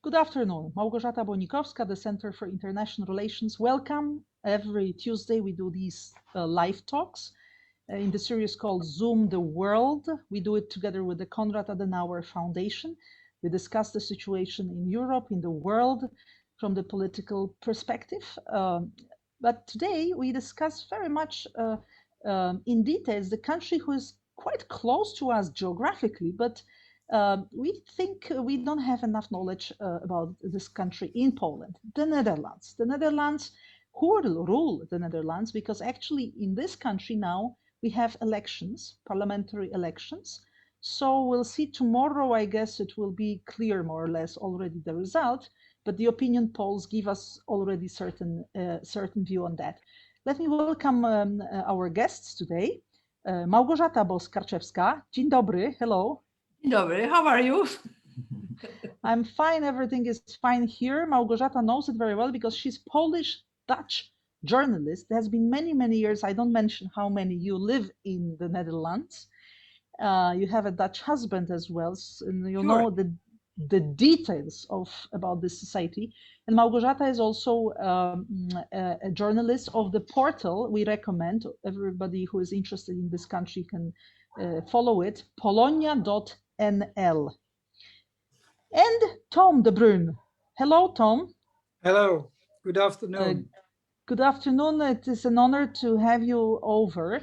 Good afternoon. Małgorzata Bonikowska, the Center for International Relations. Welcome. Every Tuesday we do these live talks in the series called Zoom the World. We do it together with the Konrad Adenauer Foundation. We discuss the situation in Europe, in the world, from the political perspective. But today we discuss very much in details the country who is quite close to us geographically, but we think we don't have enough knowledge about this country in Poland, the Netherlands. The Netherlands, who will rule the Netherlands? Because actually in this country now we have elections, parliamentary elections. So we'll see tomorrow, I guess it will be clear more or less already the result, but the opinion polls give us already certain view on that. Let me welcome our guests today. Małgorzata Boskarczewska. Dzień dobry, hello. Dzień dobry, how are you? I'm fine, everything is fine here. Małgorzata knows it very well because she's Polish-Dutch journalist. There has been many years, I don't mention how many, you live in the Netherlands. You have a Dutch husband as well, and you know the details about this society. And Małgorzata is also a journalist of the portal we recommend. Everybody who is interested in this country can follow it, polonia.nl. And Tom de Bruijn. Hello, Tom. Hello, good afternoon. Good afternoon. It is an honor to have you over.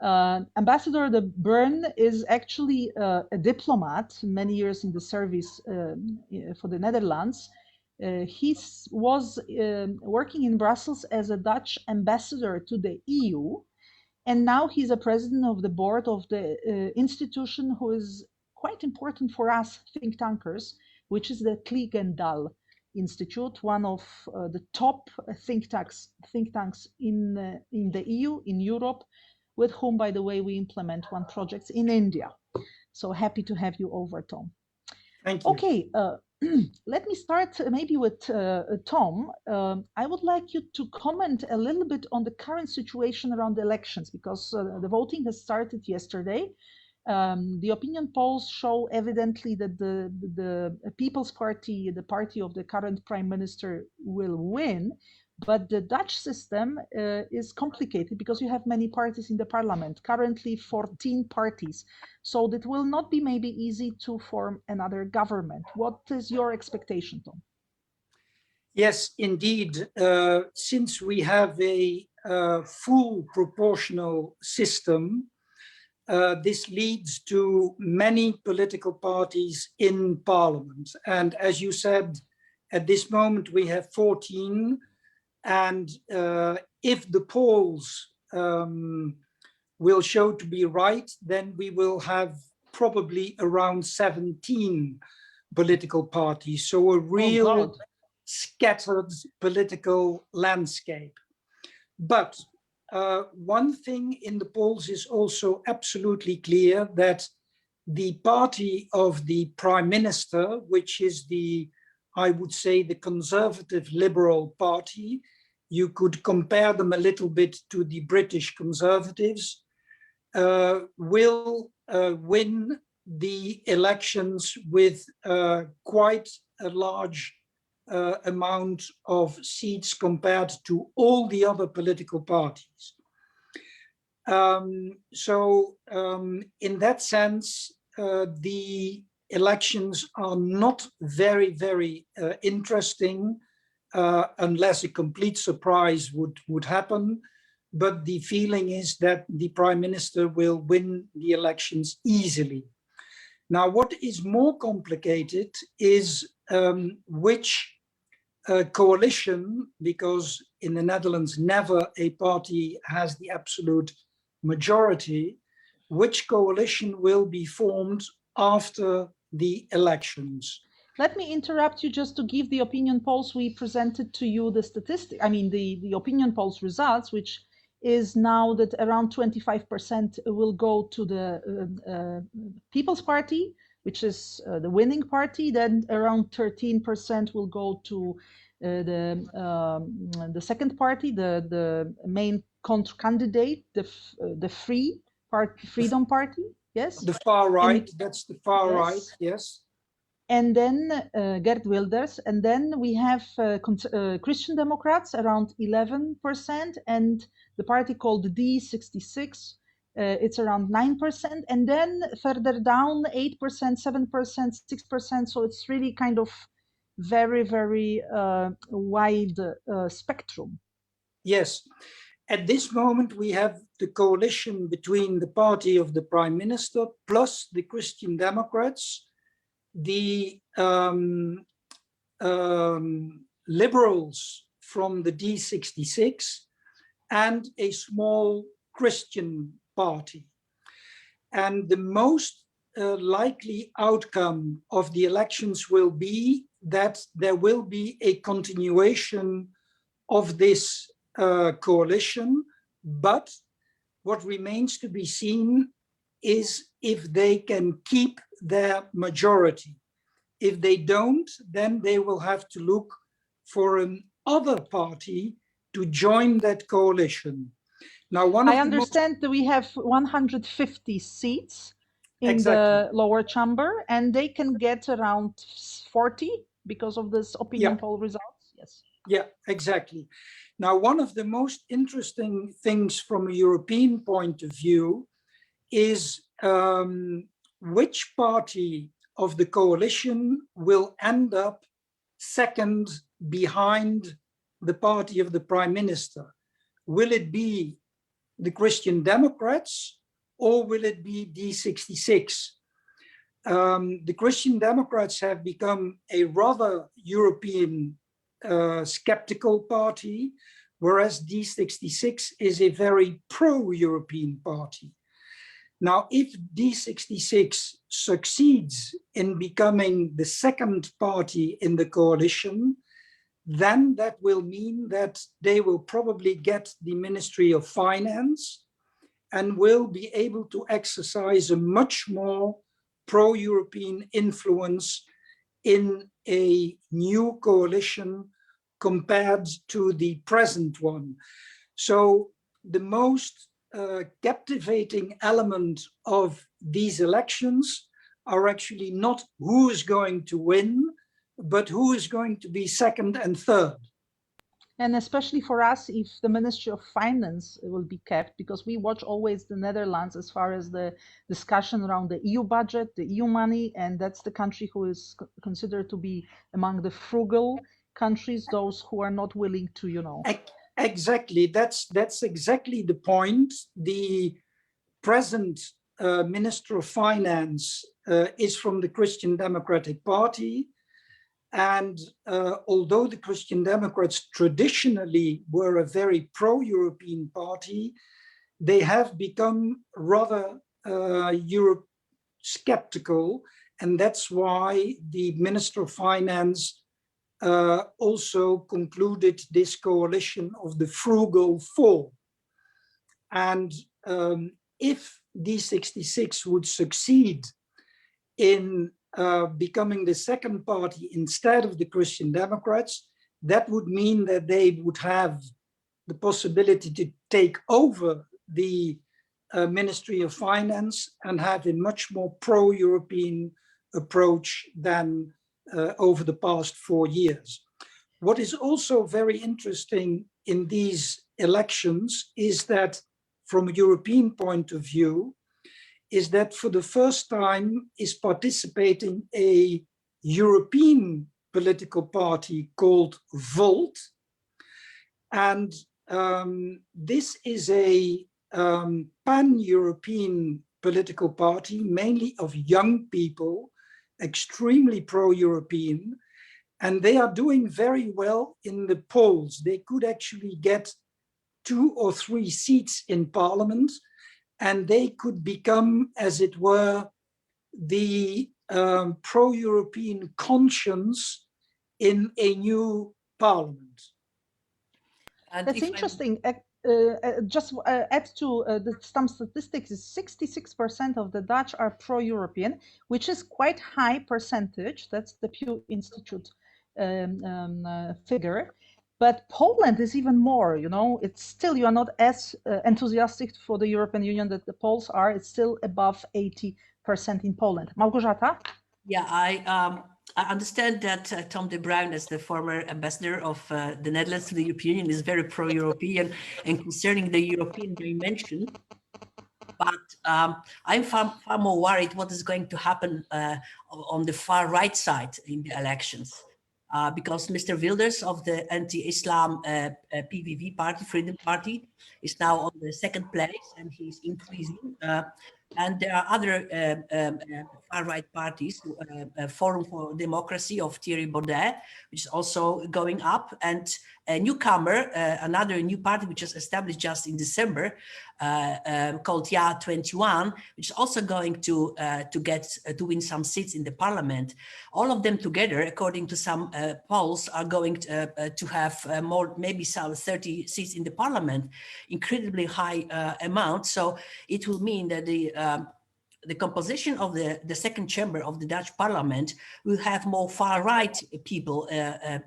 Ambassador de Bruijn is actually a diplomat, many years in the service for the Netherlands. He was working in Brussels as a Dutch ambassador to the EU, and now he's a president of the board of the institution who is quite important for us think tankers, which is the Clingendael Institute, one of the top think tanks in the EU, in Europe, with whom, by the way, we implement one project in India. So happy to have you over, Tom. Thank you. Okay, let me start maybe with Tom. I would like you to comment a little bit on the current situation around the elections, because the voting has started yesterday. The opinion polls show evidently that the People's Party, the party of the current prime minister, will win. But the Dutch system is complicated because you have many parties in the parliament, currently 14 parties. So it will not be maybe easy to form another government. What is your expectation, Tom? Yes, indeed. Since we have a full proportional system, this leads to many political parties in parliament. And as you said, at this moment we have 14. And if the polls will show to be right, then we will have probably around 17 political parties. So a real scattered political landscape. But one thing in the polls is also absolutely clear, that the party of the prime minister, which is I would say the conservative liberal party, you could compare them a little bit to the British Conservatives, will win the elections with quite a large amount of seats compared to all the other political parties. So in that sense, the elections are not very interesting unless a complete surprise would happen. But the feeling is that the prime minister will win the elections easily. Now, what is more complicated is which coalition, because in the Netherlands never a party has the absolute majority, which coalition will be formed after the elections. Let me interrupt you just to give the opinion polls. We presented to you the statistic, I mean the opinion polls results, which is now that around 25% will go to the People's Party, which is the winning party. Then around 13% will go to the second party, the main candidate, the Freedom Party. Yes. The far right. That's the far right. Yes. and then Gert Wilders, and then we have Christian Democrats around 11%, and the party called D66, it's around 9%, and then further down 8%, 7%, 6%. So it's really kind of very, very wide spectrum. Yes. At this moment, we have the coalition between the party of the Prime Minister plus the Christian Democrats, the liberals from the D66, and a small Christian party. And the most likely outcome of the elections will be that there will be a continuation of this coalition, but what remains to be seen is if they can keep their majority. If they don't, then they will have to look for another party to join that coalition. Now, I understand that we have 150 seats in the lower chamber, and they can get around 40 because of this opinion poll results. Yes. Yeah, exactly. Now, one of the most interesting things from a European point of view is which party of the coalition will end up second behind the party of the Prime Minister. Will it be the Christian Democrats or will it be D66? The Christian Democrats have become a rather European skeptical party, whereas D66 is a very pro-European party. Now, if D66 succeeds in becoming the second party in the coalition, then that will mean that they will probably get the Ministry of Finance and will be able to exercise a much more pro-European influence in a new coalition compared to the present one. So the most captivating element of these elections are actually not who is going to win, but who is going to be second and third. And especially for us, if the Ministry of Finance will be kept, because we watch always the Netherlands as far as the discussion around the EU budget, the EU money, and that's the country who is considered to be among the frugal countries, those who are not willing to, you know. Exactly, that's exactly the point. The present Minister of Finance is from the Christian Democratic Party. And although the Christian Democrats traditionally were a very pro-European party, they have become rather Europe skeptical. And that's why the Minister of Finance also concluded this coalition of the Frugal Four. And if D66 would succeed in becoming the second party instead of the Christian Democrats, that would mean that they would have the possibility to take over the Ministry of Finance and have a much more pro-European approach than over the past 4 years. What is also very interesting in these elections is that from a European point of view, is that for the first time is participating a European political party called Volt. And this is a pan-European political party, mainly of young people, extremely pro-European, and they are doing very well in the polls. They could actually get 2 or 3 seats in parliament, and they could become, as it were, the pro-European conscience in a new parliament. That's interesting. Just add to some statistics, is 66% of the Dutch are pro-European, which is quite high percentage. That's the Pew Institute figure. But Poland is even more, you know, it's still, you are not as enthusiastic for the European Union that the Poles are. It's still above 80% in Poland. Małgorzata? Yeah, I understand that Tom de Bruijn, as the former ambassador of the Netherlands to the European Union, is very pro-European and concerning the European dimension. But I'm far more worried what is going to happen on the far right side in the elections. Because Mr. Wilders of the anti-Islam PVV party, Freedom Party, is now on the second place and he's increasing. And there are other far-right parties, Forum for Democracy of Thierry Baudet, which is also going up, and a newcomer, another new party which was established just in December, called Ja 21, which is also going to win some seats in the parliament. All of them together, according to some polls, are going to have more, maybe some 30 seats in the parliament, incredibly high amount. So it will mean that the composition of the second chamber of the Dutch parliament will have more far-right people,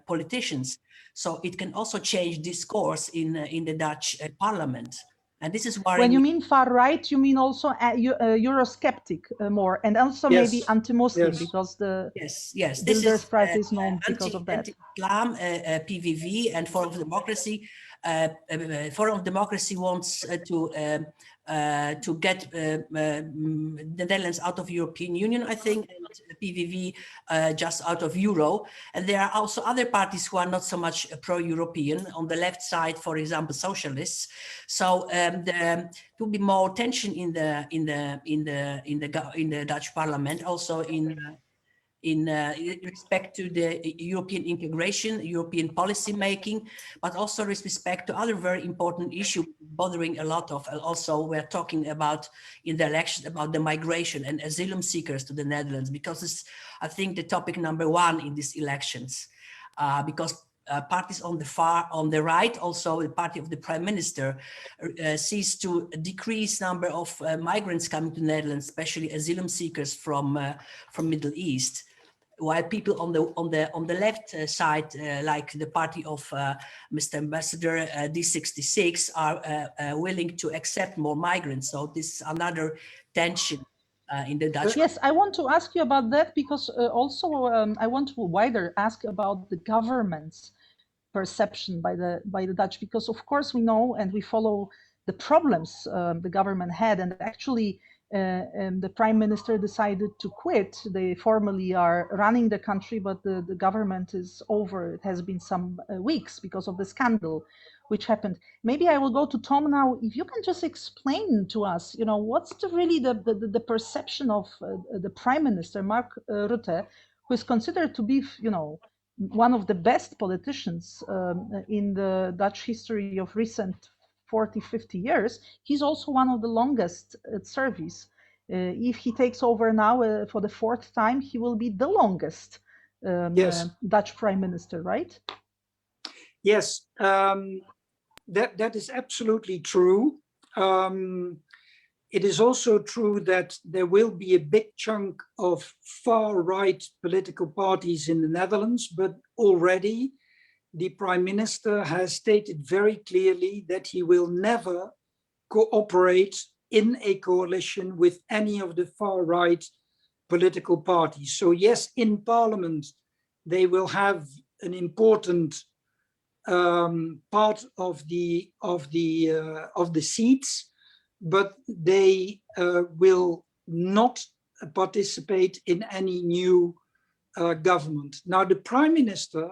politicians. So it can also change discourse in the Dutch parliament. And this is worrying. When you mean far right, you mean also Eurosceptic more, and also Yes, maybe anti-Muslim, yes. because the Yes. Wilders Party is known because of that. Anti-Islam, PVV, and Forum of Democracy. Forum of Democracy wants to get the Netherlands out of European Union, I think, and PVV just out of Euro. And there are also other parties who are not so much pro-European. On the left side, for example, socialists. So there will be more tension in the Dutch Parliament, also in respect to the European integration, European policy making, but also with respect to other very important issues bothering a lot of. Also, we're talking about in the election about the migration and asylum seekers to the Netherlands, because it's, I think, the topic number one in these elections, because parties on the right, also the party of the Prime Minister, sees to decrease number of migrants coming to the Netherlands, especially asylum seekers from Middle East, while people on the left side, like the party of Mr. Ambassador D66, are willing to accept more migrants. So this is another tension in the Dutch. Yes, I want to ask you about that, because also I want to wider ask about the government's perception by the Dutch, because of course we know and we follow the problems the government had, and actually the Prime Minister decided to quit. They formally are running the country, but the government is over. It has been some weeks because of the scandal which happened. Maybe I will go to Tom now. If you can just explain to us, what's really the perception of the Prime Minister, Mark Rutte, who is considered to be, one of the best politicians in the Dutch history of recent 40, 50 years. He's also one of the longest at service. If he takes over now for the fourth time, he will be the longest Dutch Prime Minister, right? Yes, that is absolutely true. It is also true that there will be a big chunk of far-right political parties in the Netherlands, but already the Prime Minister has stated very clearly that he will never cooperate in a coalition with any of the far-right political parties. So yes, in Parliament, they will have an important part of the seats, but they will not participate in any new government. Now, the Prime Minister,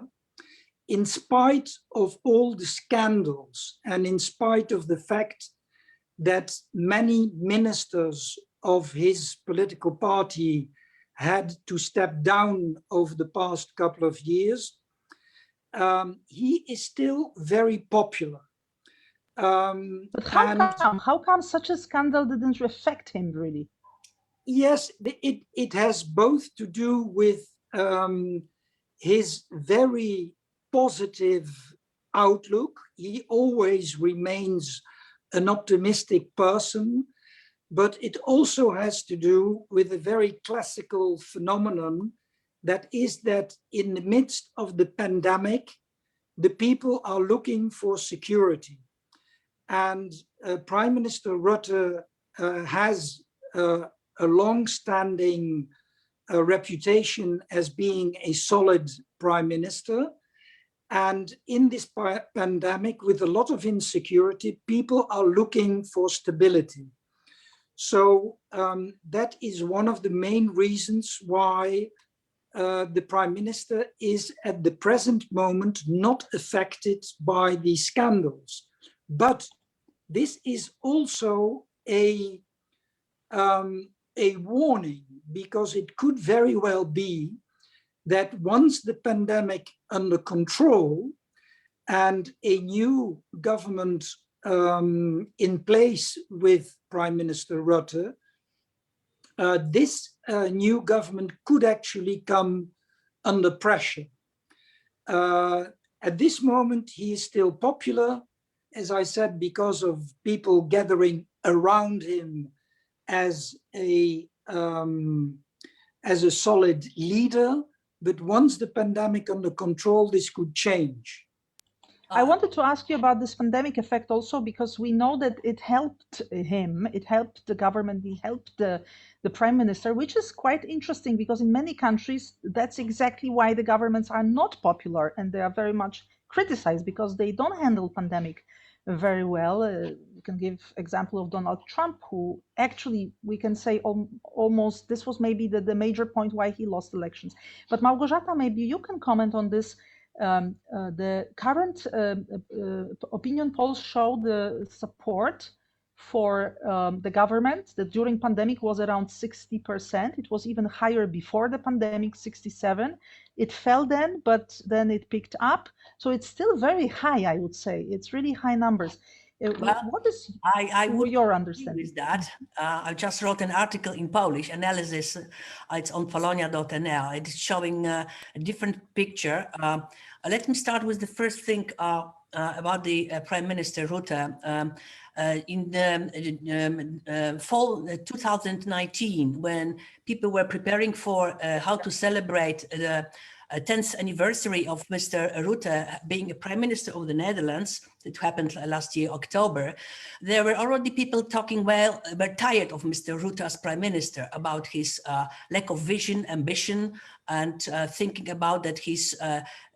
in spite of all the scandals and in spite of the fact that many ministers of his political party had to step down over the past couple of years, he is still very popular. But how come such a scandal didn't affect him, really? Yes, it has both to do with his very positive outlook. He always remains an optimistic person, but it also has to do with a very classical phenomenon, that is that in the midst of the pandemic, the people are looking for security. And Prime Minister Rutte has a long-standing a reputation as being a solid prime minister. And in this pandemic, with a lot of insecurity, people are looking for stability. So that is one of the main reasons why the prime minister is at the present moment not affected by these scandals. But this is also a warning, because it could very well be that once the pandemic under control and a new government in place with Prime Minister Rutte, this new government could actually come under pressure. At this moment, he is still popular, as I said, because of people gathering around him as a solid leader. But once the pandemic under control, this could change. I wanted to ask you about this pandemic effect also, because we know that it helped him, it helped the government, it helped the prime minister, which is quite interesting, because in many countries, that's exactly why the governments are not popular and they are very much criticized because they don't handle pandemic very well. You can give example of Donald Trump, who actually, we can say almost, this was maybe the major point why he lost elections. But Małgorzata, maybe you can comment on this. The current opinion polls show the support for the government that during pandemic was around 60%. It was even higher before the pandemic, 67. It fell then, but then it picked up. So it's still very high, I would say. It's really high numbers. Well, what is I would your understanding with that? I just wrote an article in Polish analysis. It's on polonia.nl. It's showing a different picture. Let me start with the first thing about the Prime Minister Rutte. In the fall 2019, when people were preparing for how to celebrate the 10th anniversary of Mr. Rutte being a Prime Minister of the Netherlands, it happened last year, October, there were already people talking, well, we're tired of Mr. Rutte as Prime Minister, about his lack of vision, ambition, and thinking about that his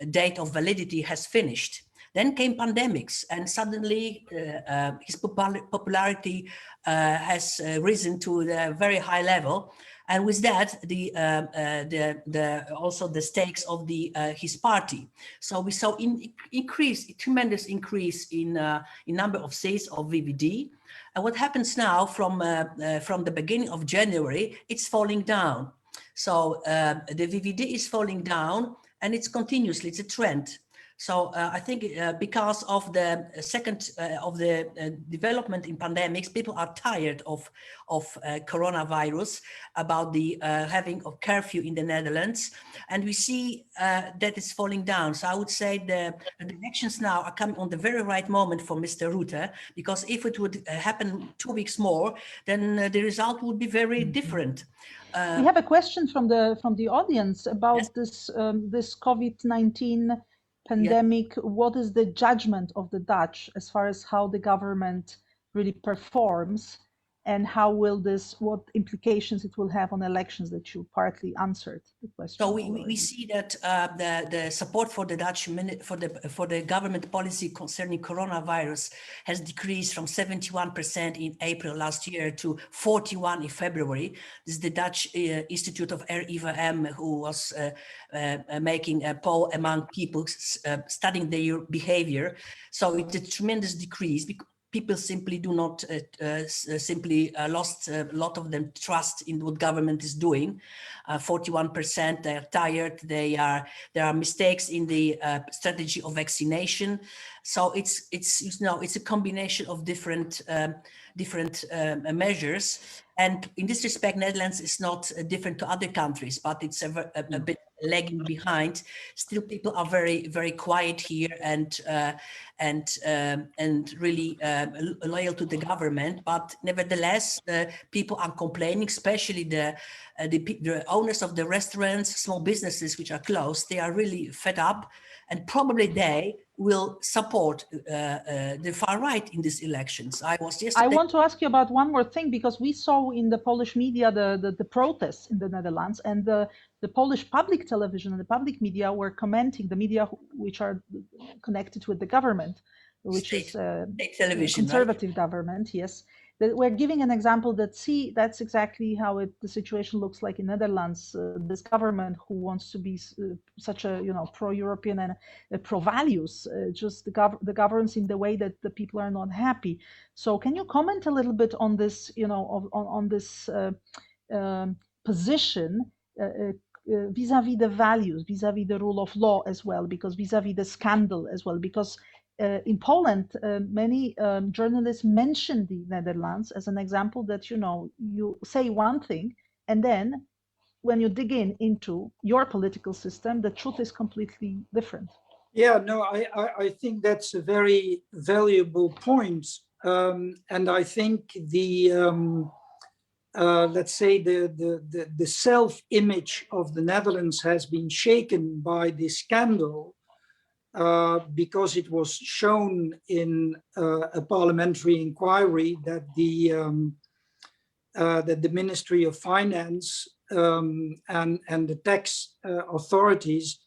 date of validity has finished. Then came pandemics, and suddenly his popularity has risen to a very high level. And with that, also the stakes of his party. So we saw a tremendous increase in number of seats of VVD. And what happens now from the beginning of January, it's falling down. So the VVD is falling down, and it's continuously, it's a trend. So I think because of the development in pandemics, people are tired of coronavirus, about the having a curfew in the Netherlands, and we see that it's falling down. So I would say the elections now are coming on the very right moment for Mr. Rutte, because if it would happen 2 weeks more, then the result would be very different. We have a question from the audience about yes. this COVID-19 pandemic. Yes. What is the judgment of the Dutch as far as how the government really performs, and how will what implications it will have on elections, that you partly answered the question. So we see that the support for the Dutch for the government policy concerning coronavirus has decreased from 71% in April last year to 41% in February. This is the Dutch Institute of RIVM, who was making a poll among people studying their behavior. So it's a tremendous decrease. People simply do not lost a lot of them trust in what government is doing. 41%, they are tired. There are mistakes in the strategy of vaccination. So it's a combination of different measures. And in this respect, Netherlands is not different to other countries, but it's a bit lagging behind. Still, people are very, very quiet here and really loyal to the government. But nevertheless, people are complaining, especially the owners of the restaurants, small businesses which are closed. They are really fed up, and probably they will support the far right in these elections. I was yesterday. I want to ask you about one more thing, because we saw in the Polish media the protests in the Netherlands, and the Polish public television and the public media were commenting, the media which are connected with the government, which is state television, conservative right? Government, yes. That we're giving an example that, see, that's exactly how the situation looks like in Netherlands. This government who wants to be such a pro-European and pro-values, just the governs in the way that the people are not happy. So can you comment a little bit on this, on this position vis-a-vis the values, vis-a-vis the rule of law as well, because vis-a-vis the scandal as well, because in Poland, many journalists mention the Netherlands as an example that, you say one thing, and then when you dig into your political system, the truth is completely different. Yeah, no, I think that's a very valuable point. And I think let's say the self-image of the Netherlands has been shaken by this scandal, because it was shown in a parliamentary inquiry that the Ministry of Finance and the tax authorities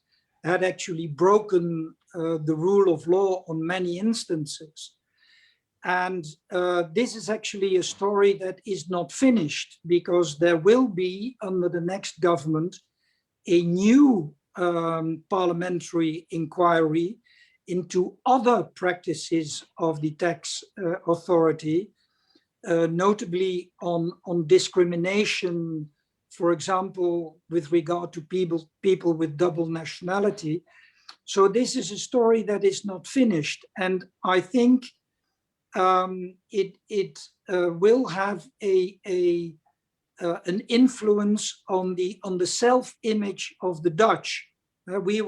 had actually broken the rule of law on many instances. And this is actually a story that is not finished, because there will be, under the next government, a new parliamentary inquiry into other practices of the tax authority, notably on discrimination, for example, with regard to people with double nationality. So this is a story that is not finished, and I think it will have an influence on the self-image of the Dutch. We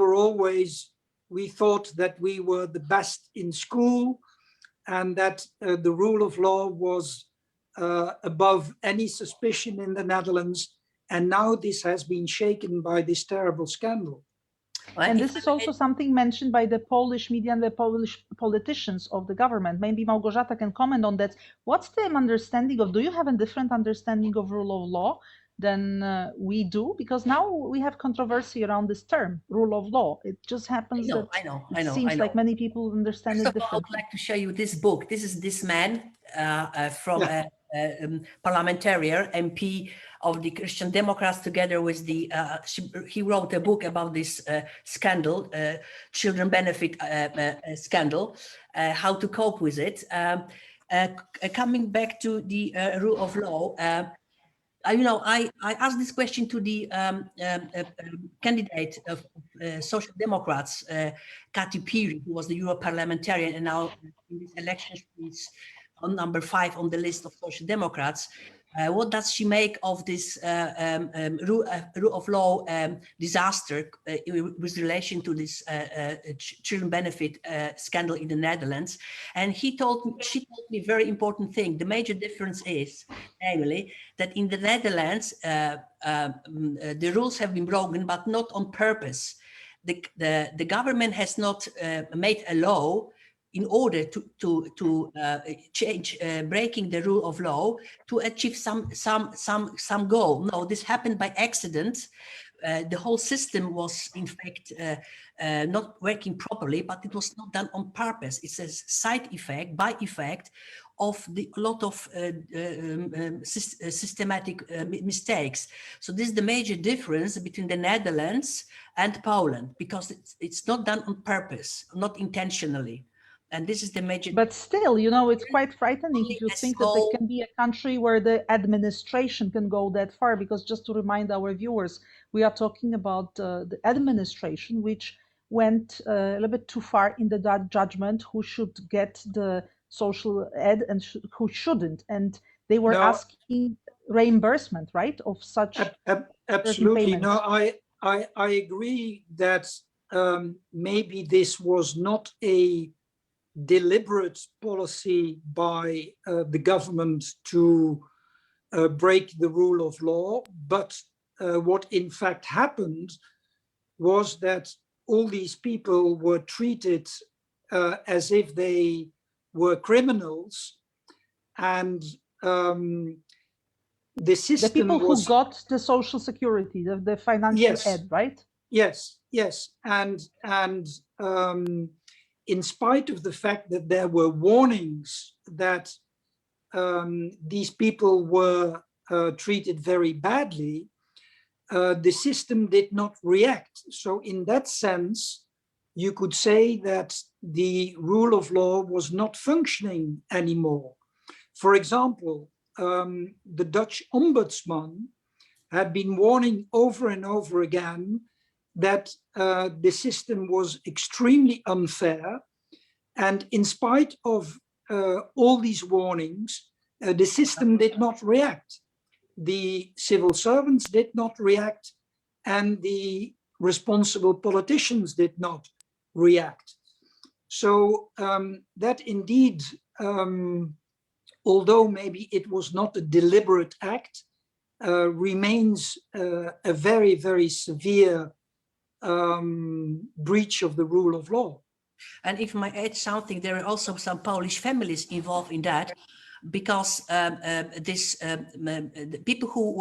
thought that we were the best in school, and that the rule of law was above any suspicion in the Netherlands. And now this has been shaken by this terrible scandal. And this is also something mentioned by the Polish media and the Polish politicians of the government. Maybe Małgorzata can comment on that. What's the understanding of, do you have a different understanding of rule of law than we do? Because now we have controversy around this term, rule of law. It just happens that it seems like many people understand it differently. I would like to show you this book. This is this man from parliamentarian MP of the Christian Democrats, together with the, he wrote a book about this scandal, children benefit scandal, how to cope with it. Coming back to the rule of law, I asked this question to the candidate of Social Democrats, Kati Piri, who was the Euro parliamentarian, and now in this election she's on number 5 on the list of Social Democrats. What does she make of this rule of law disaster with relation to this children benefit scandal in the Netherlands? And she told me a very important thing. The major difference is, namely, that in the Netherlands, the rules have been broken, but not on purpose. The government has not made a law in order to change, breaking the rule of law to achieve some goal. No, this happened by accident. The whole system was, in fact, not working properly, but it was not done on purpose. It's a side effect, by effect, of a lot of systematic mistakes. So this is the major difference between the Netherlands and Poland, because it's not done on purpose, not intentionally. And this is the major. But still, it's quite frightening if you think that there can be a country where the administration can go that far, because just to remind our viewers, we are talking about the administration, which went a little bit too far in the judgment, who should get the social aid and who shouldn't. And they were asking reimbursement, right, of such absolutely. No, I agree that maybe this was not a deliberate policy by the government to break the rule of law, but what in fact happened was that all these people were treated as if they were criminals, and the system The people was, who got the social security, the financial yes, aid, right? yes, yes, and in spite of the fact that there were warnings that these people were treated very badly, the system did not react. So in that sense, you could say that the rule of law was not functioning anymore. For example, the Dutch ombudsman had been warning over and over again that the system was extremely unfair. And in spite of all these warnings, the system did not react. The civil servants did not react, and the responsible politicians did not react. So that indeed, although maybe it was not a deliberate act, remains a very, very severe breach of the rule of law. And if I add something, there are also some Polish families involved in that, because the people who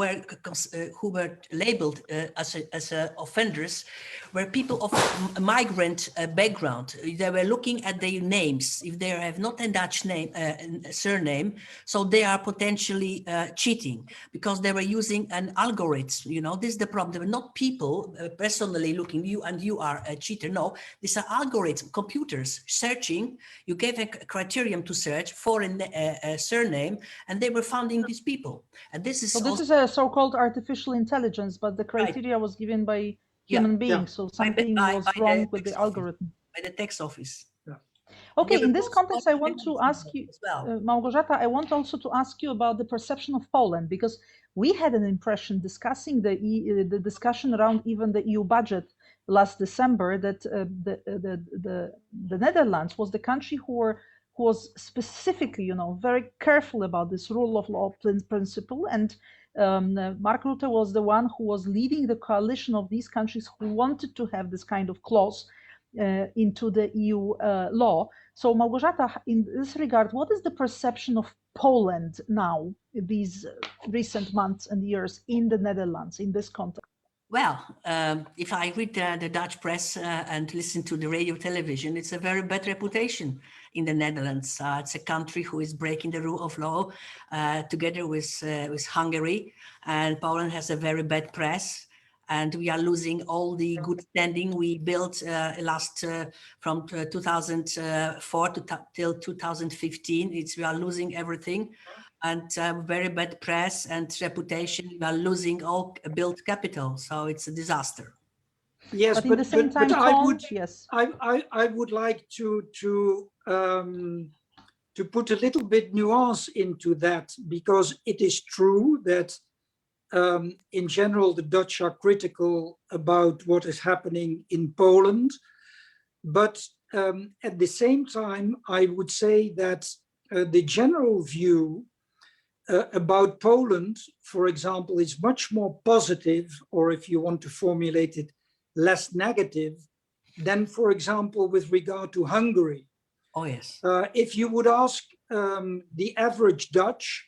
were labeled as offenders were people of migrant background. They were looking at their names. If they have not a Dutch name, surname, so they are potentially cheating, because they were using an algorithm. You know, this is the problem. They were not people personally looking, you are a cheater. No, these are algorithms, computers searching. You gave a criterion to search for a surname, and they were finding these people. And this is so this is a so-called artificial intelligence, but the criteria was given by human beings. So something was wrong with the algorithm. By the tax office. Okay, in this context, I want to ask you, Małgorzata, I want also to ask you about the perception of Poland, because we had an impression discussing the discussion around even the EU budget last December that the Netherlands was the country who was specifically, very careful about this rule of law principle, and Mark Rutte was the one who was leading the coalition of these countries who wanted to have this kind of clause into the EU law. So Małgorzata, in this regard, what is the perception of Poland now, these recent months and years in the Netherlands, in this context? Well, if I read the Dutch press and listen to the radio, television, it's a very bad reputation in the Netherlands. It's a country who is breaking the rule of law together with Hungary, and Poland has a very bad press. And we are losing all the good standing we built from 2004 till 2015. We are losing everything, and very bad press and reputation. We are losing all built capital, so it's a disaster. Yes, but at the same time, I would like to put a little bit nuance into that, because it is true that in general, the Dutch are critical about what is happening in Poland. But at the same time, I would say that the general view about Poland, for example, is much more positive, or if you want to formulate it, less negative than, for example, with regard to Hungary. Oh, yes. If you would ask the average Dutch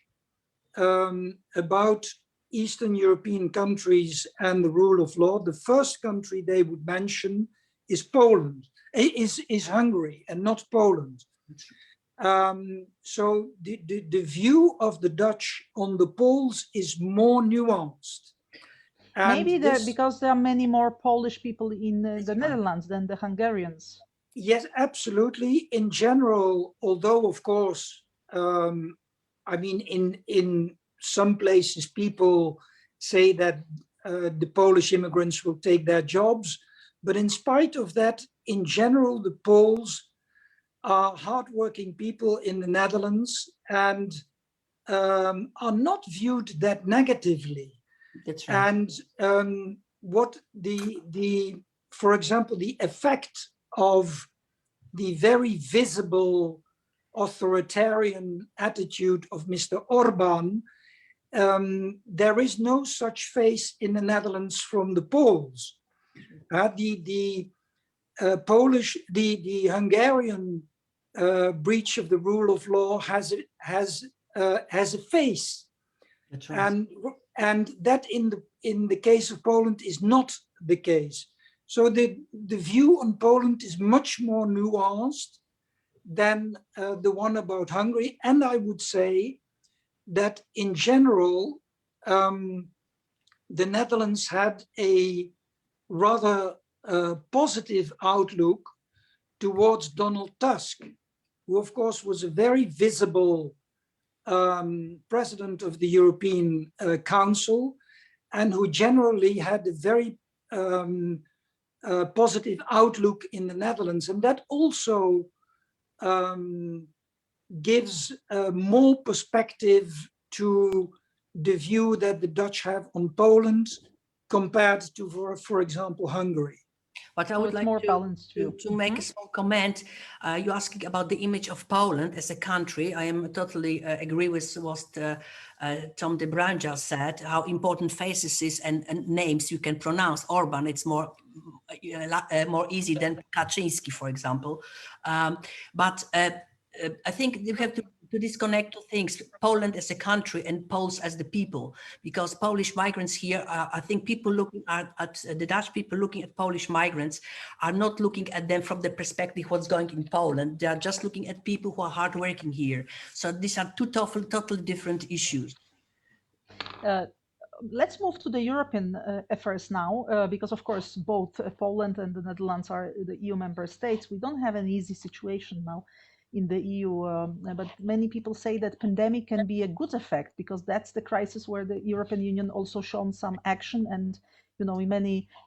about Eastern European countries and the rule of law, the first country they would mention is Poland, is Hungary, and not Poland. So the view of the Dutch on the Poles is more nuanced. And maybe because there are many more Polish people in the Netherlands than the Hungarians. Yes, absolutely. In general, although of course, I mean, in some places people say that the Polish immigrants will take their jobs, but in spite of that, in general, the Poles are hardworking people in the Netherlands and are not viewed that negatively. That's right. And what for example, the effect of the very visible authoritarian attitude of Mr. Orban, there is no such face in the Netherlands from the Poles. the Hungarian breach of the rule of law has a face, That's right. and that in the case of Poland is not the case. So the view on Poland is much more nuanced than the one about Hungary, and I would say that in general, the Netherlands had a rather positive outlook towards Donald Tusk, who of course was a very visible president of the European Council, and who generally had a very positive outlook in the Netherlands. And that also gives more perspective to the view that the Dutch have on Poland compared to, for example, Hungary. But I would like more balanced view. to make a small comment. You're asking about the image of Poland as a country. I am totally agree with what Tom de Bruijn just said, how important faces is and names you can pronounce. Orban, it's more easy than Kaczynski, for example. But I think you have to disconnect two things: Poland as a country and Poles as the people, because Polish migrants here, I think people looking at the Dutch people looking at Polish migrants are not looking at them from the perspective what's going in Poland. They are just looking at people who are hardworking here. So these are two totally different issues. Let's move to the European affairs now, because of course both Poland and the Netherlands are the EU member states. We don't have an easy situation now in the EU, but many people say that pandemic can be a good effect, because that's the crisis where the European Union also shown some action. And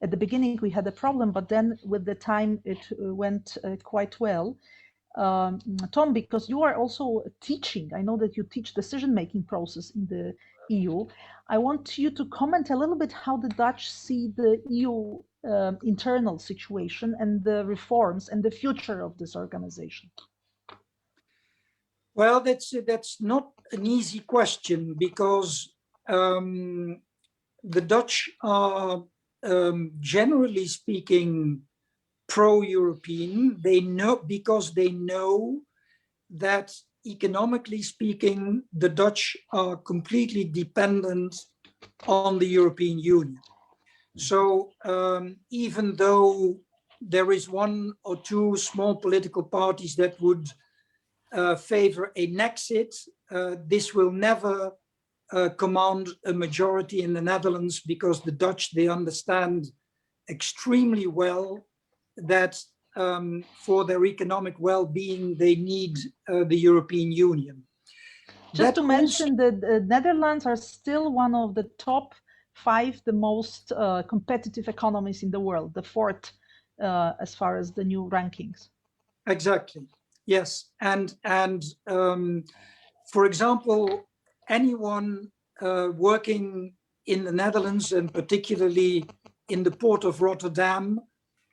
at the beginning we had a problem, but then with the time it went quite well. Tom, because you are also teaching, I know that you teach decision-making process in the EU. I want you to comment a little bit how the Dutch see the EU internal situation and the reforms and the future of this organization. Well, that's not an easy question, because the Dutch are generally speaking pro-European. Because they know that economically speaking, the Dutch are completely dependent on the European Union. So even though there is one or two small political parties that would favor a Nexit, this will never command a majority in the Netherlands, because the Dutch, they understand extremely well that for their economic well-being, they need the European Union. Just to mention that the Netherlands are still one of the top 5, the most competitive economies in the world, the 4th as far as the new rankings. Exactly. Yes, and for example, anyone working in the Netherlands, and particularly in the port of Rotterdam,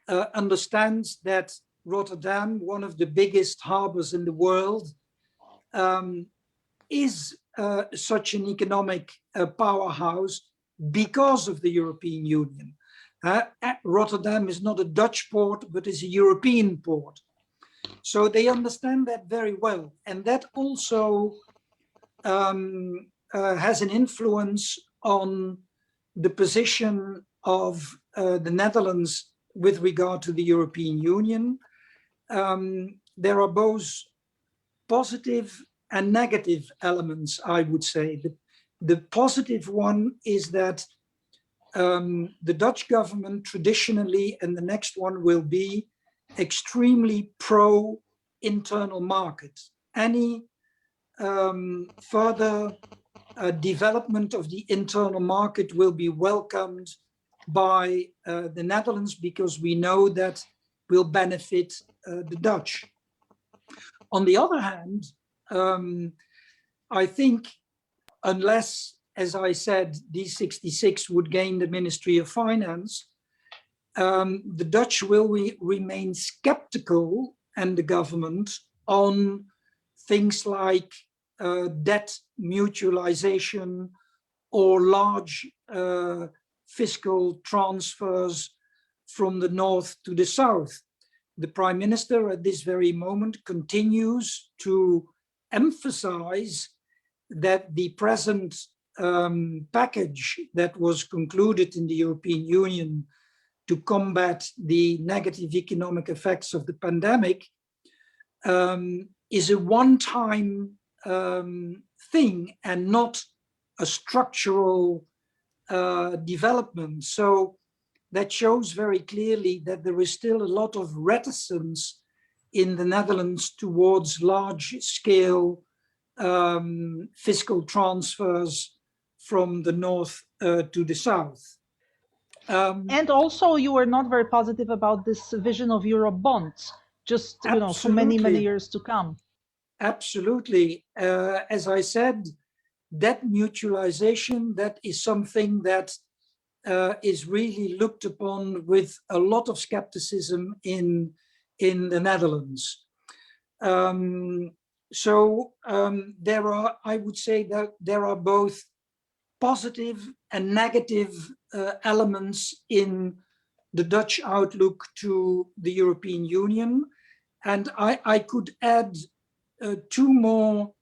understands that Rotterdam, one of the biggest harbors in the world, is such an economic powerhouse because of the European Union. Rotterdam is not a Dutch port, but is a European port. So they understand that very well. And that also has an influence on the position of the Netherlands with regard to the European Union. There are both positive and negative elements, I would say. The positive one is that the Dutch government traditionally, and the next one will be, extremely pro-internal market. Any further development of the internal market will be welcomed by the Netherlands, because we know that will benefit the Dutch. On the other hand, I think unless, as I said, D66 would gain the Ministry of Finance, the Dutch will remain skeptical, and the government, on things like debt mutualization or large fiscal transfers from the north to the south. the Prime Minister at this very moment continues to emphasize that the present package that was concluded in the European Union to combat the negative economic effects of the pandemic is a one-time thing and not a structural development. So that shows very clearly that there is still a lot of reticence in the Netherlands towards large-scale fiscal transfers from the north to the south. And also, you were not very positive about this vision of Euro bonds, just for many, many years to come. Absolutely. As I said, debt mutualization, that is something that is really looked upon with a lot of skepticism in the Netherlands. There are, I would say that there are both positive and negative elements in the Dutch outlook to the European Union. And I could add two more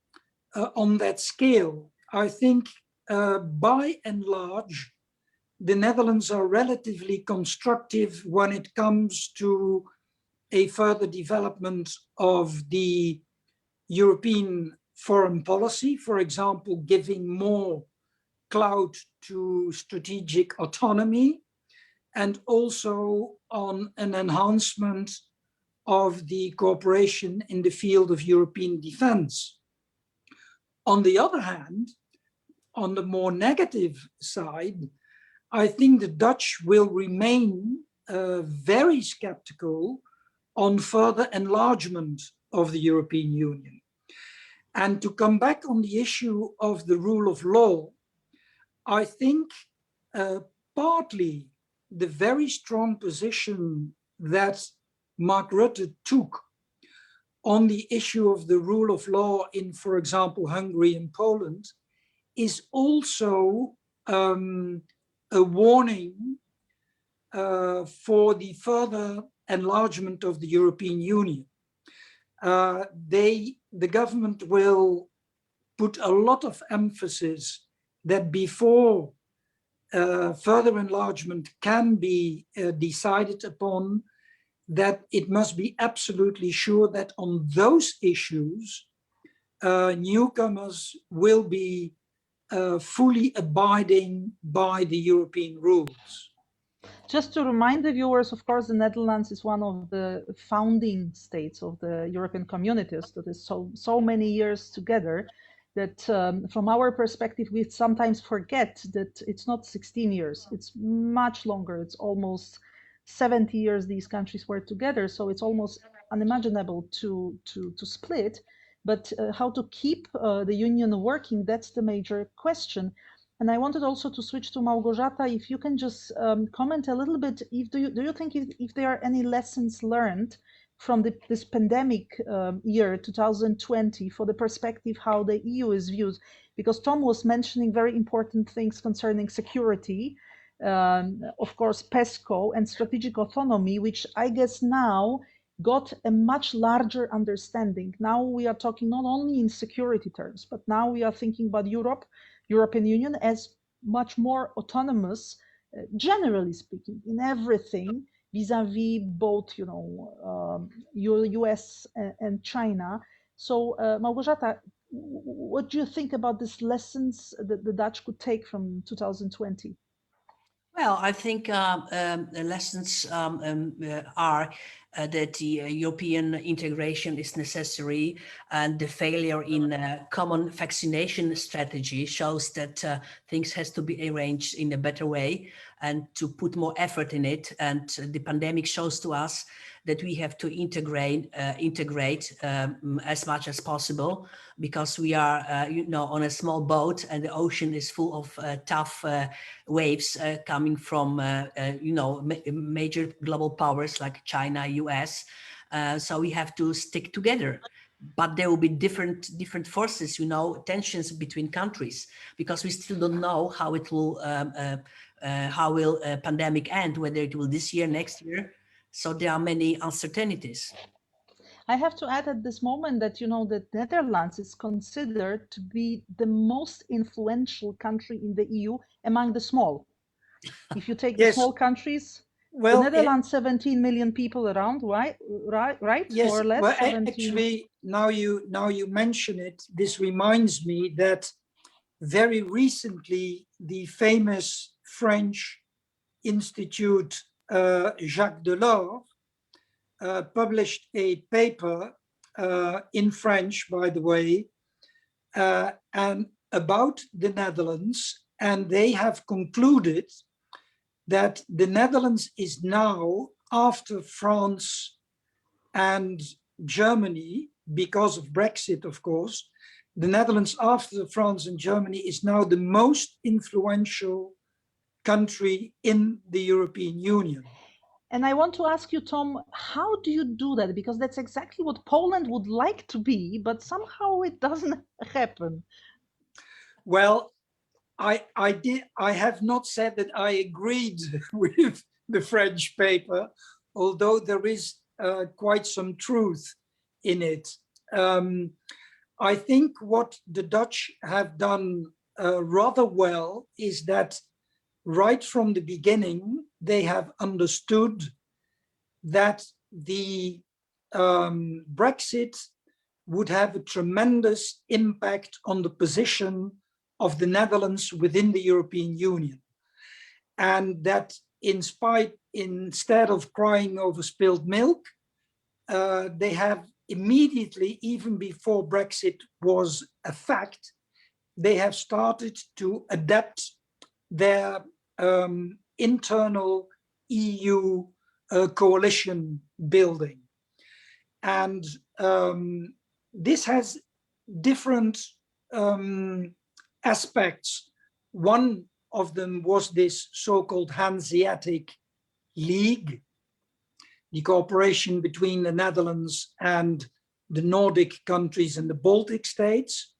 on that scale. I think by and large, the Netherlands are relatively constructive when it comes to a further development of the European foreign policy, for example, giving more clout to strategic autonomy, and also on an enhancement of the cooperation in the field of European defense. On the other hand, on the more negative side, I think the Dutch will remain very skeptical on further enlargement of the European Union. And to come back on the issue of the rule of law, I think partly the very strong position that Mark Rutte took on the issue of the rule of law in, for example, Hungary and Poland, is also a warning for the further enlargement of the European Union. The government will put a lot of emphasis that before further enlargement can be decided upon, that it must be absolutely sure that on those issues, newcomers will be fully abiding by the European rules. Just to remind the viewers, of course, the Netherlands is one of the founding states of the European communities that is so many years together that from our perspective, we sometimes forget that it's not 16 years, it's much longer. It's almost 70 years these countries were together, so it's almost unimaginable to split. But how to keep the union working, that's the major question. And I wanted also to switch to Małgorzata, if you can just comment a little bit, do you think if there are any lessons learned from this pandemic year, 2020, for the perspective how the EU is viewed? Because Tom was mentioning very important things concerning security, of course, PESCO and strategic autonomy, which I guess now got a much larger understanding. Now we are talking not only in security terms, but now we are thinking about European Union as much more autonomous, generally speaking, in everything vis-a-vis both, US and China. So, Małgorzata, what do you think about these lessons that the Dutch could take from 2020? Well, I think the lessons are that the European integration is necessary, and the failure in a common vaccination strategy shows that things has to be arranged in a better way and to put more effort in it. And the pandemic shows to us that we have to integrate as much as possible, because we are, on a small boat, and the ocean is full of tough waves coming from, major global powers like China, US. So we have to stick together. But there will be different forces, tensions between countries, because we still don't know how it will, how will a pandemic end, whether it will this year, next year. So there are many uncertainties. I have to add at this moment that, you know, the Netherlands is considered to be the most influential country in the EU among the small. If you take the Yes, small countries, the well, Netherlands, 17 million people around, right? yes, More or less, well, 17. actually, now you mention it, this reminds me that very recently, the famous French institute, Jacques Delors, published a paper in French, by the way, and about the Netherlands, and they have concluded that the Netherlands is now, after France and Germany, because of Brexit, of course, the Netherlands, after France and Germany, is now the most influential country in the European Union. And I want to ask you, Tom, how do you do that? Because that's exactly what Poland would like to be, but somehow it doesn't happen. Well, I have not said that I agreed with the French paper, although there is quite some truth in it. I think what the Dutch have done rather well is that right from the beginning, they have understood that the Brexit would have a tremendous impact on the position of the Netherlands within the European Union. And that instead of crying over spilled milk, they have immediately, even before Brexit was a fact, they have started to adapt their internal EU coalition building. And this has different aspects. One of them was this so-called Hanseatic League, the cooperation between the Netherlands and the Nordic countries and the Baltic states.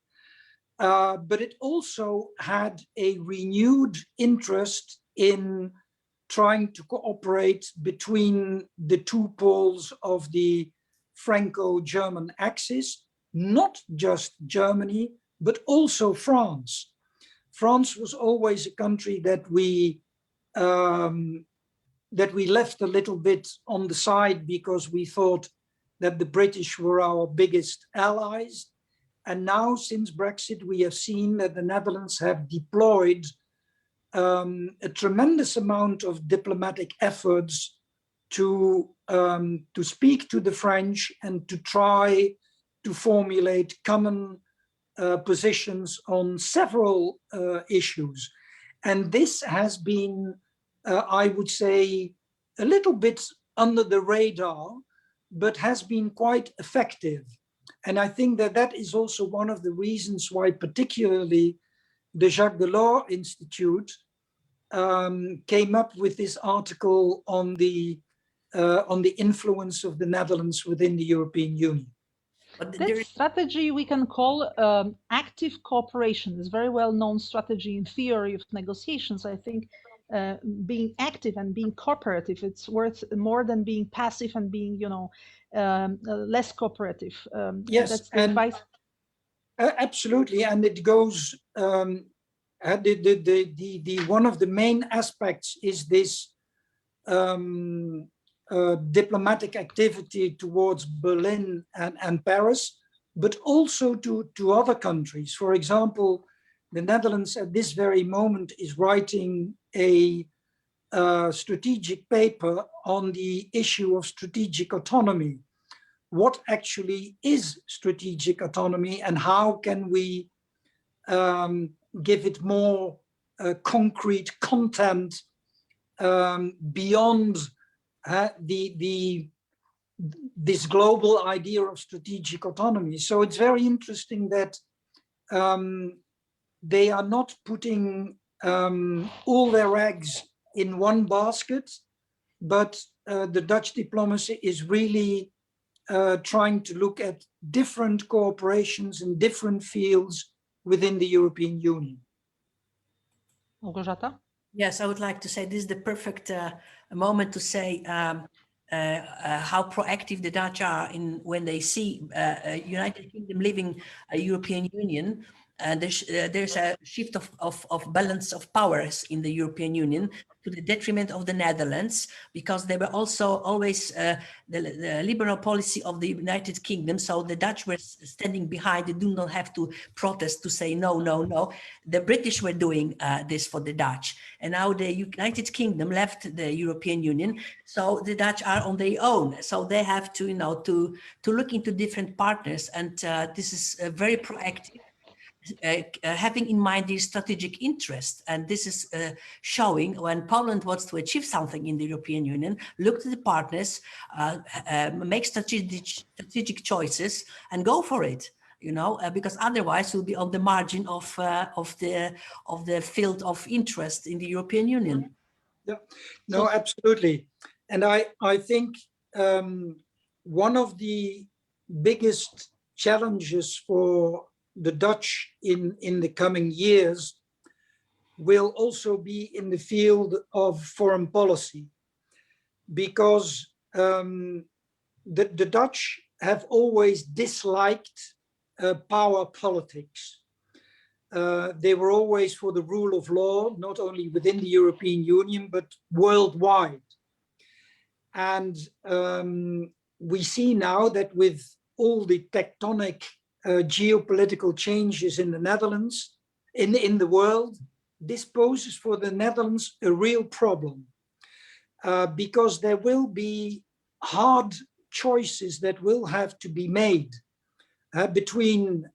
But it also had a renewed interest in trying to cooperate between the two poles of the Franco-German axis, not just Germany, but also France. France was always a country that we left a little bit on the side because we thought that the British were our biggest allies. And now, since Brexit, we have seen that the Netherlands have deployed a tremendous amount of diplomatic efforts to speak to the French and to try to formulate common positions on several issues. And this has been, I would say, a little bit under the radar, but has been quite effective. And I think that that is also one of the reasons why particularly the Jacques Delors Institute came up with this article on the influence of the Netherlands within the European Union. That strategy we can call active cooperation. Is very well-known strategy in theory of negotiations. I think being active and being cooperative, it's worth more than being passive and being, you know, less cooperative. Yes, that's the advice. Absolutely, and it goes. One of the main aspects is this diplomatic activity towards Berlin and Paris, but also to other countries. For example, the Netherlands at this very moment is writing a strategic paper on the issue of strategic autonomy. What actually is strategic autonomy and how can we give it more concrete content beyond this global idea of strategic autonomy. So it's very interesting that they are not putting all their eggs in one basket, but the Dutch diplomacy is really trying to look at different cooperations in different fields within the European Union. Małgorzata? Yes, I would like to say this is the perfect moment to say how proactive the Dutch are in when they see United Kingdom leaving a European Union. And there's a shift of balance of powers in the European Union to the detriment of the Netherlands, because they were also always the liberal policy of the United Kingdom. So the Dutch were standing behind. They do not have to protest to say no, no, no. The British were doing this for the Dutch. And now the United Kingdom left the European Union. So the Dutch are on their own. So they have to, you know, to look into different partners. And this is very proactive. Having in mind the strategic interest. And this is showing when Poland wants to achieve something in the European Union, look to the partners, make strategic choices and go for it, you know, because otherwise we'll be on the margin of the field of interest in the European Union. Yeah, no, absolutely. And I think one of the biggest challenges for the Dutch in the coming years will also be in the field of foreign policy, because the Dutch have always disliked power politics. They were always for the rule of law, not only within the European Union, but worldwide. And we see now that with all the tectonic geopolitical changes in the Netherlands, in the world, this poses for the Netherlands a real problem, because there will be hard choices that will have to be made between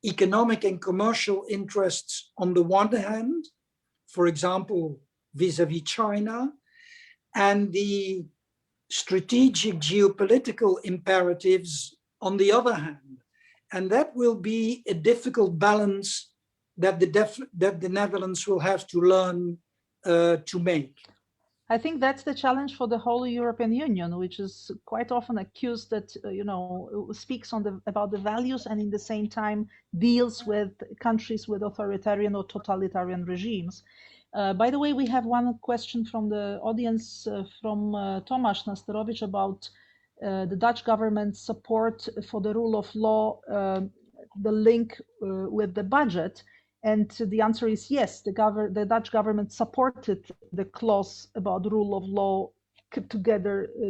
economic and commercial interests on the one hand, for example, vis-a-vis China, and the strategic geopolitical imperatives on the other hand. And that will be a difficult balance that the Netherlands will have to learn to make. I think that's the challenge for the whole European Union, which is quite often accused that, you know, speaks about the values and in the same time deals with countries with authoritarian or totalitarian regimes. By the way, we have one question from the audience from Tomasz Nasterowicz about the Dutch government's support for the rule of law, the link with the budget. And the answer is yes, the Dutch government supported the clause about the rule of law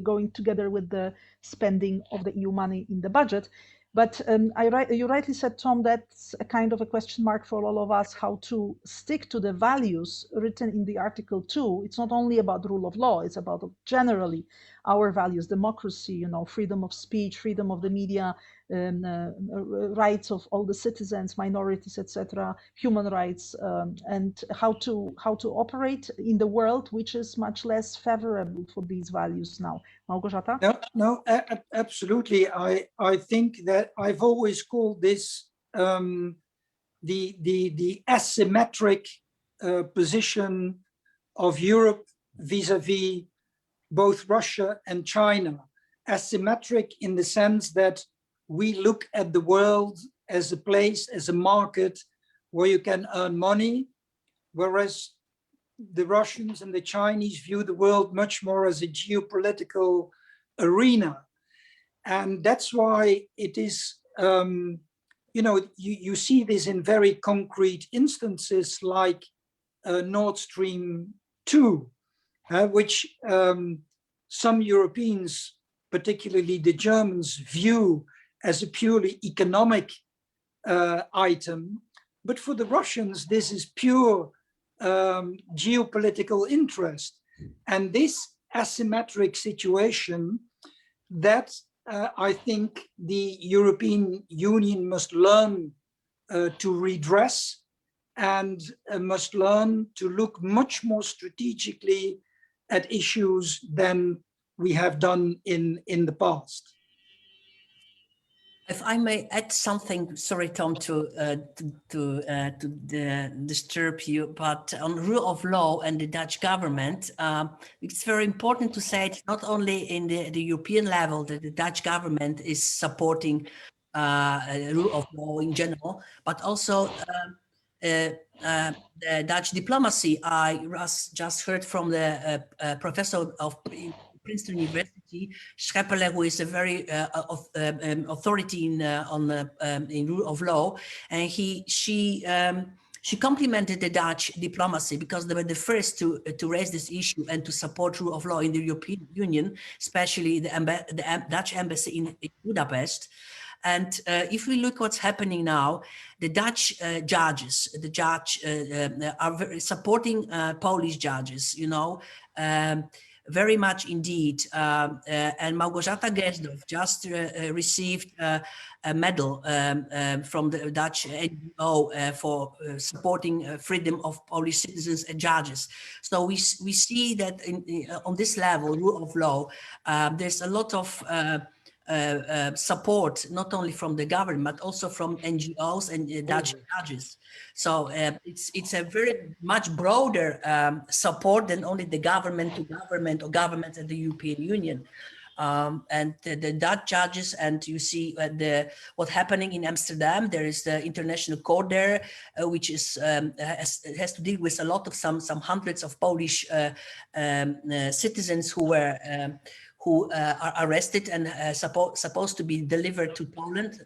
going together with the spending of the EU money in the budget. But you rightly said, Tom, that's a kind of a question mark for all of us, how to stick to the values written in the Article 2. It's not only about the rule of law, it's about generally our values, democracy, you know, freedom of speech, freedom of the media, rights of all the citizens, minorities, etc., human rights, and how to operate in the world, which is much less favorable for these values now. Małgorzata? No, absolutely. I think that I've always called this the asymmetric position of Europe vis-a-vis both Russia and China. Asymmetric in the sense that we look at the world as a place, as a market where you can earn money, whereas the Russians and the Chinese view the world much more as a geopolitical arena. And that's why it is, you know, you see this in very concrete instances like Nord Stream 2, which some Europeans, particularly the Germans, view as a purely economic item. But for the Russians, this is pure geopolitical interest. And this asymmetric situation that I think the European Union must learn to redress and must learn to look much more strategically at issues than we have done in the past. If I may add something, sorry, Tom, to disturb you, but on rule of law and the Dutch government, it's very important to say it's not only in the European level that the Dutch government is supporting rule of law in general, but also the Dutch diplomacy. I just heard from the professor of Princeton University, Schepperle, who is a very authority in rule of law, and she complimented the Dutch diplomacy because they were the first to raise this issue and to support rule of law in the European Union, especially the Dutch embassy in Budapest. And if we look what's happening now, the Dutch judges, are very supporting Polish judges, you know, very much indeed. And Małgorzata Gersdorf just received a medal from the Dutch NGO for supporting freedom of Polish citizens and judges. So we see that on this level, rule of law, there's a lot of support, not only from the government, but also from NGOs and Dutch judges. So it's a very much broader support than only the government to government or governments at the European Union. And the Dutch judges, and you see what's happening in Amsterdam. There is the International Court there, which is has to deal with a lot of some hundreds of Polish citizens who are arrested and supposed to be delivered to Poland,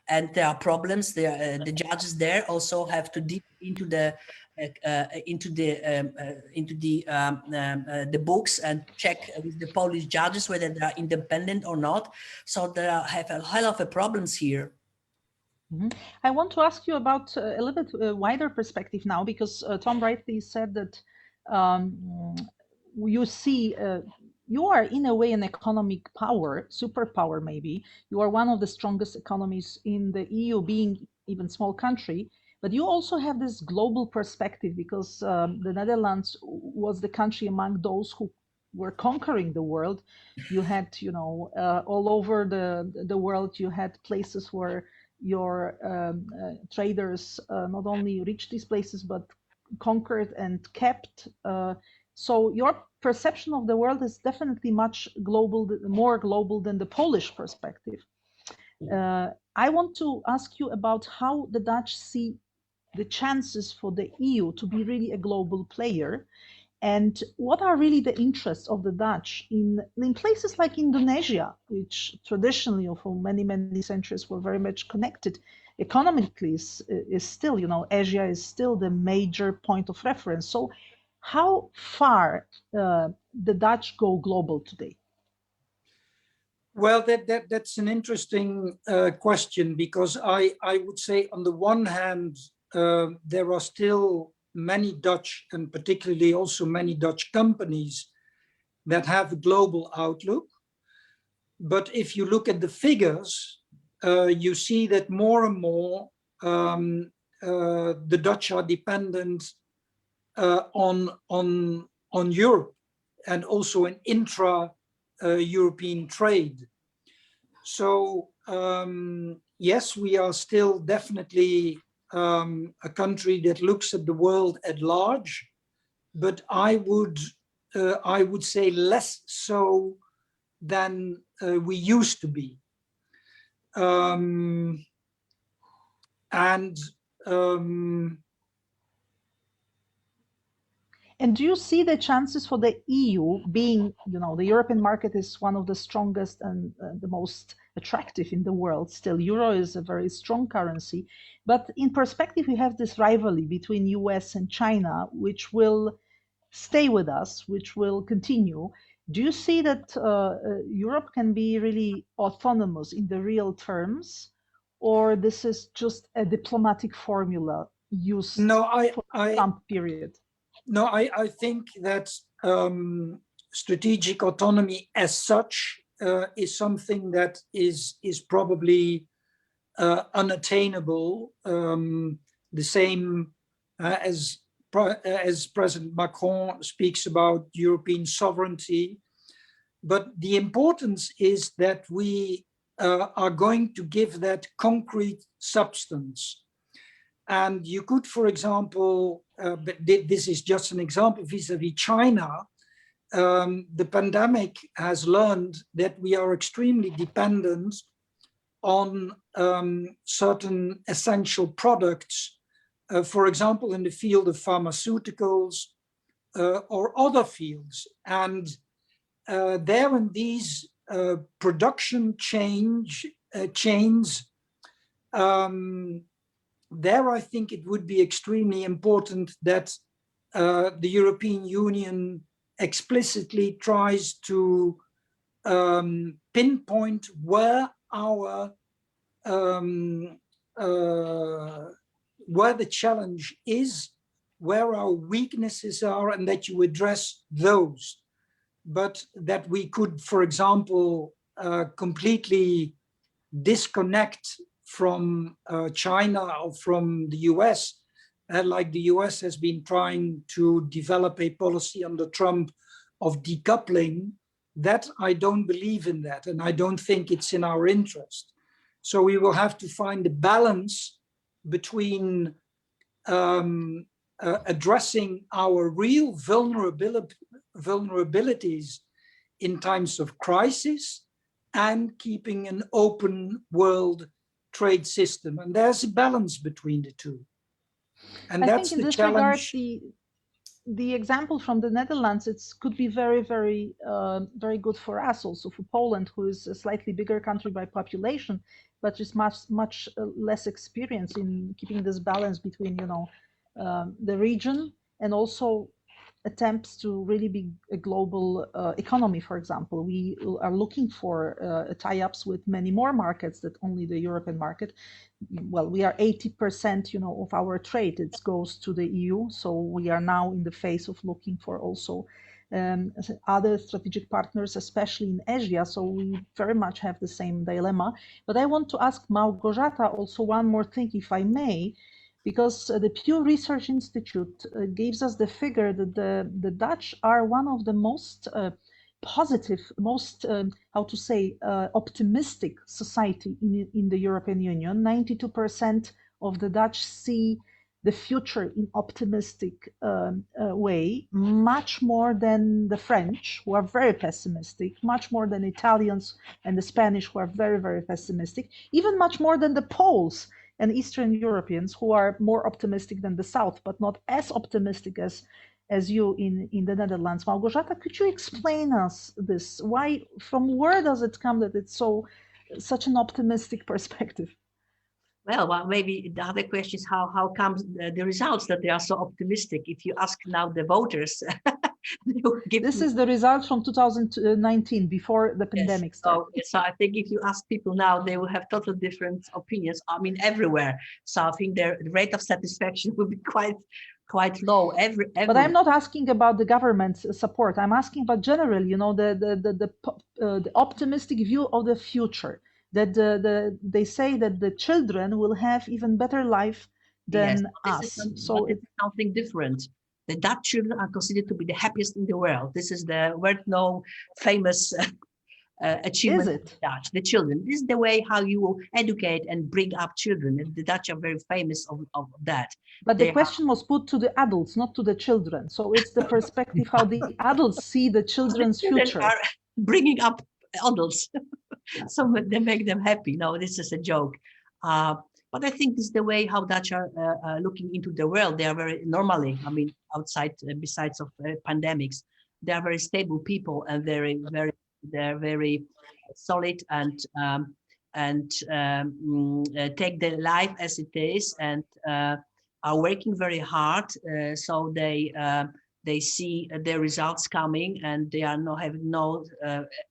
and there are problems. The judges there also have to dig into the books and check with the Polish judges whether they are independent or not. So there have a hell of a problems here. Mm-hmm. I want to ask you about a little bit wider perspective now, because Tom rightly said that you see. You are in a way an economic power, superpower maybe. You are one of the strongest economies in the EU, being even small country, but you also have this global perspective because the Netherlands was the country among those who were conquering the world. You had, you know, all over the world, you had places where your traders not only reached these places, but conquered and kept. So your perception of the world is definitely much global, more global than the Polish perspective. I want to ask you about how the Dutch see the chances for the EU to be really a global player, and what are really the interests of the Dutch in places like Indonesia, which traditionally or for many, many centuries were very much connected economically, is still, you know, Asia is still the major point of reference. So how far the Dutch go global today? Well, that's an interesting question, because I would say on the one hand, there are still many Dutch, and particularly also many Dutch companies that have a global outlook. But if you look at the figures, you see that more and more the Dutch are dependent on Europe, and also in intra-European trade. So yes, we are still definitely a country that looks at the world at large, but I would say less so than we used to be. And do you see the chances for the EU being, you know, the European market is one of the strongest and the most attractive in the world. Still, euro is a very strong currency. But in perspective, we have this rivalry between US and China, which will stay with us, which will continue. Do you see that Europe can be really autonomous in the real terms, or this is just a diplomatic formula used for some period? No, I think that strategic autonomy as such is something that is probably unattainable. The same as President Macron speaks about European sovereignty. But the importance is that we are going to give that concrete substance. And you could, for example, but this is just an example vis-a-vis China, the pandemic has learned that we are extremely dependent on certain essential products, for example, in the field of pharmaceuticals or other fields. And there in these production chains, there I think it would be extremely important that the European Union explicitly tries to pinpoint where our where the challenge is, where our weaknesses are, and that you address those. But that we could, for example, completely disconnect from China or from the US, like the US has been trying to develop a policy under Trump of decoupling, that I don't believe in that, and I don't think it's in our interest. So we will have to find a balance between addressing our real vulnerabilities in times of crisis and keeping an open world trade system. And there's a balance between the two. And that's think in the this challenge. regard, the example from the Netherlands, it could be very, very, very good for us, also for Poland, who is a slightly bigger country by population, but is much less experience in keeping this balance between, the region and also attempts to really be a global economy. For example, we are looking for tie-ups with many more markets than only the European market. Well, we are 80%, of our trade, it goes to the EU. So we are now in the phase of looking for also other strategic partners, especially in Asia. So we very much have the same dilemma. But I want to ask Małgorzata also one more thing, if I may, because the Pew Research Institute gives us the figure that the Dutch are one of the most positive, most, optimistic society in the European Union. 92% of the Dutch see the future in optimistic way, much more than the French, who are very pessimistic, much more than Italians and the Spanish, who are very, very pessimistic, even much more than the Poles and Eastern Europeans, who are more optimistic than the South, but not as optimistic as you in the Netherlands. Małgorzata, could you explain us this? Why, from where does it come that it's such an optimistic perspective? Well, maybe the other question is how comes the results that they are so optimistic? If you ask now the voters, this is the result from 2019, before the pandemic started. So I think if you ask people now, they will have totally different opinions. I mean, everywhere. So I think their rate of satisfaction will be quite low. But I'm not asking about the government support. I'm asking about generally, the optimistic view of the future. That they say that the children will have even better life than us. So it's something different. The Dutch children are considered to be the happiest in the world. This is the world-known famous achievement of the Dutch, the children. This is the way how you educate and bring up children. And the Dutch are very famous of that. But the question was put to the adults, not to the children. So it's the perspective how the adults see the children's future. Are bringing up adults. So they make them happy. No, this is a joke. But I think this is the way how Dutch are looking into the world. They are very normally, I mean, outside, besides of pandemics, they are very stable people, and they're very solid and take their life as it is, and are working very hard. So they see their results coming, and they are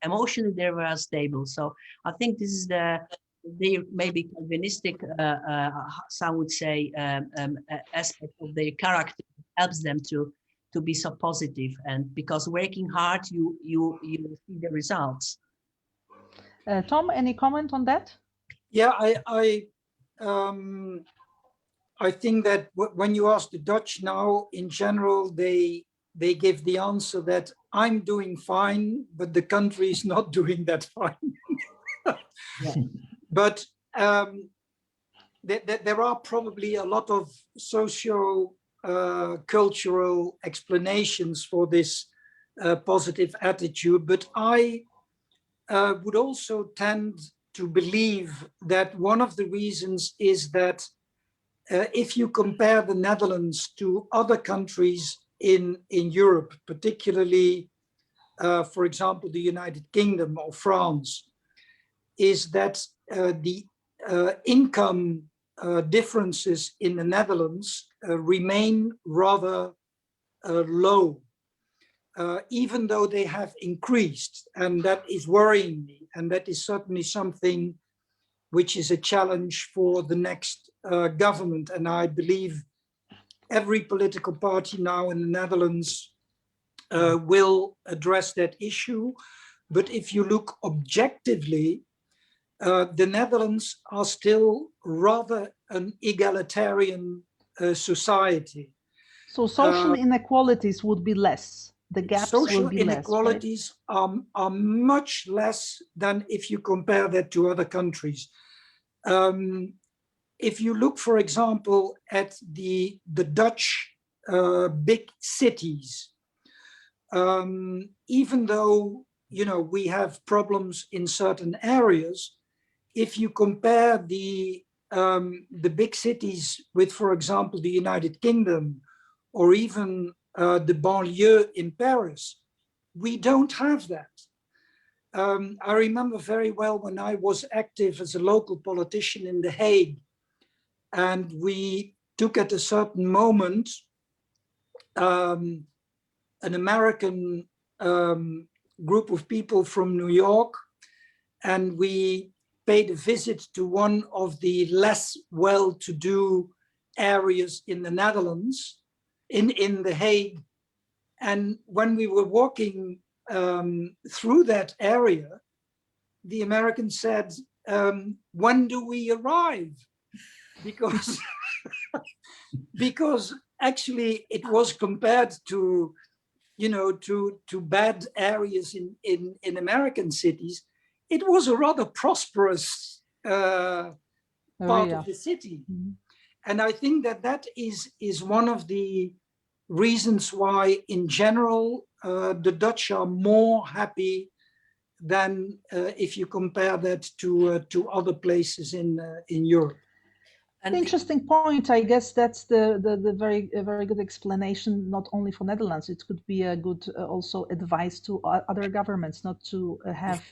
emotionally they're very stable. So I think this is they maybe Calvinistic, some would say, aspect of their character helps them to be so positive, and because working hard, you see the results. Tom, any comment on that? Yeah, I think that when you ask the Dutch now, in general, they give the answer that I'm doing fine, but the country is not doing that fine. Yeah. But there are probably a lot of cultural explanations for this positive attitude. But I would also tend to believe that one of the reasons is that if you compare the Netherlands to other countries in Europe, particularly for example, the United Kingdom or France, is that the income differences in the Netherlands remain rather low, even though they have increased, and that is worrying me, and that is certainly something which is a challenge for the next government. And I believe every political party now in the Netherlands will address that issue. But if you look objectively, the Netherlands are still rather an egalitarian society. So social inequalities would be less. The gaps will be less. Social inequalities are much less than if you compare that to other countries. If you look, for example, at the Dutch big cities, even though, you know, we have problems in certain areas, if you compare the big cities with, for example, the United Kingdom, or even the banlieue in Paris, we don't have that. I remember very well when I was active as a local politician in The Hague, and we took at a certain moment an American group of people from New York, and we paid a visit to one of the less well-to-do areas in the Netherlands, in The Hague. And when we were walking through that area, the Americans said, when do we arrive? Because, because actually it was compared to, you know, to bad areas in American cities. It was a rather prosperous part of the city. Mm-hmm. And I think that that is one of the reasons why, in general, the Dutch are more happy than if you compare that to other places in Europe. An interesting point. I guess that's the very good explanation, not only for Netherlands. It could be a good also advice to other governments not to have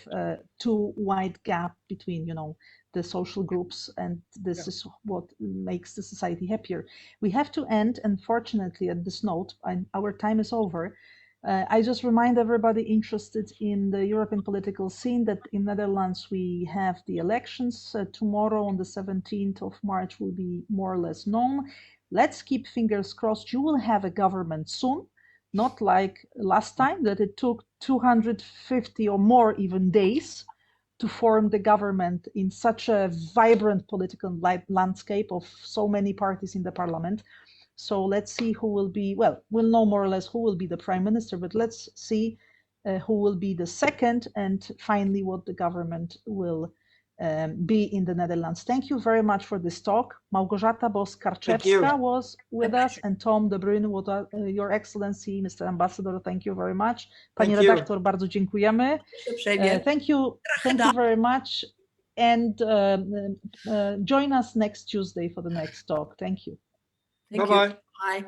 too wide gap between, you know, the social groups, and this is what makes the society happier. We have to end, unfortunately, at this note. Our time is over. I just remind everybody interested in the European political scene that in Netherlands we have the elections. Tomorrow on the 17th of March will be more or less known. Let's keep fingers crossed. You will have a government soon, not like last time that it took 250 or more even days to form the government in such a vibrant political landscape of so many parties in the parliament. So let's see who will be, well, we'll know more or less who will be the prime minister, but let's see who will be the second, and finally what the government will be in the Netherlands. Thank you very much for this talk. Małgorzata Boss-Karczewska was with us, and Tom de Bruijn, Your Excellency, Mr. Ambassador, thank you very much. Pani redaktor, bardzo dziękujemy. Thank you very much, and join us next Tuesday for the next talk. Thank you. Bye-bye. Bye.